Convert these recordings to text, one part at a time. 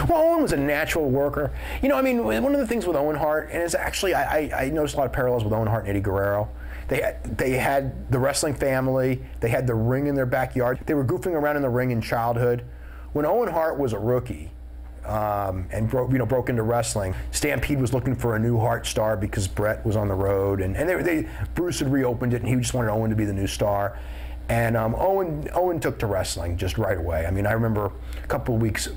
Well, Owen was a natural worker. You know, I mean, one of the things with Owen Hart, and it's actually, I noticed a lot of parallels with Owen Hart and Eddie Guerrero. They had the wrestling family. They had the ring in their backyard. They were goofing around in the ring in childhood. When Owen Hart was a rookie and broke into wrestling, Stampede was looking for a new Hart star because Bret was on the road, and Bruce had reopened it, and he just wanted Owen to be the new star. And Owen took to wrestling just right away. I mean, I remember a couple of weeks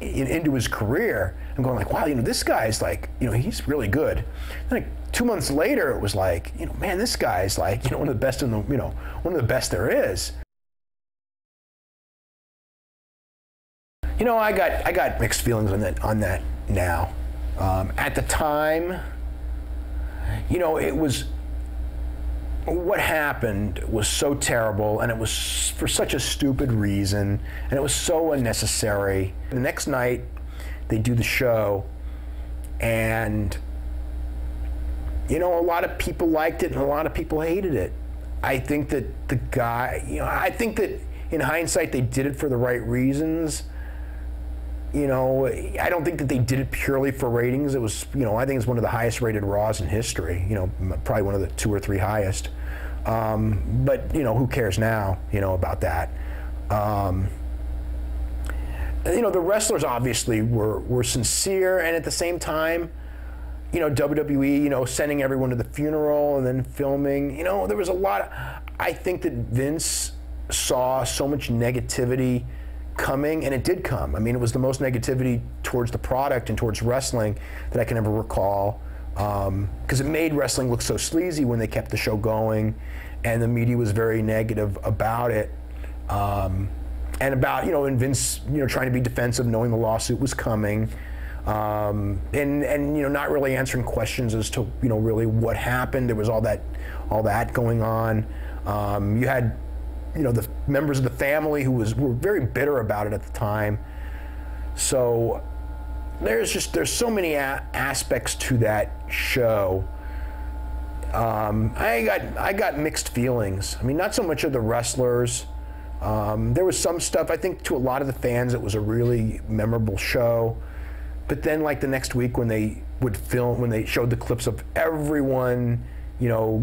into his career, I'm going like, wow, this guy's like, he's really good. Then like 2 months later, it was like, man, this guy's like, one of the best one of the best there is. I got mixed feelings on that now. At the time, it was, what happened was so terrible, and it was for such a stupid reason, and it was so unnecessary. The next night, they do the show, and a lot of people liked it and a lot of people hated it. I think that the guy, I think that in hindsight they did it for the right reasons. I don't think that they did it purely for ratings. It was, I think it's one of the highest rated Raws in history, probably one of the 2 or 3 highest. But, who cares now, about that. The wrestlers obviously were sincere, and at the same time, WWE, sending everyone to the funeral and then filming, there was a lot of, I think that Vince saw so much negativity coming, and it did come. I mean, it was the most negativity towards the product and towards wrestling that I can ever recall, because it made wrestling look so sleazy when they kept the show going, and the media was very negative about it, and about, and Vince, trying to be defensive, knowing the lawsuit was coming, and not really answering questions as to, really what happened. There was all that going on. You had, the members of the family who were very bitter about it at the time. So there's so many aspects to that show. I got mixed feelings. I mean, not so much of the wrestlers. There was some stuff, I think to a lot of the fans it was a really memorable show. But then like the next week when they would film, when they showed the clips of everyone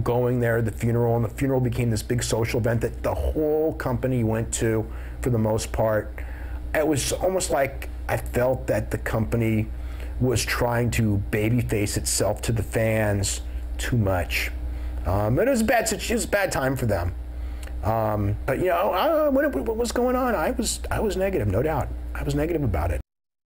going there, the funeral, and the funeral became this big social event that the whole company went to for the most part. It was almost like I felt that the company was trying to babyface itself to the fans too much. But it was a bad time for them. But what was going on, I was negative, no doubt. I was negative about it.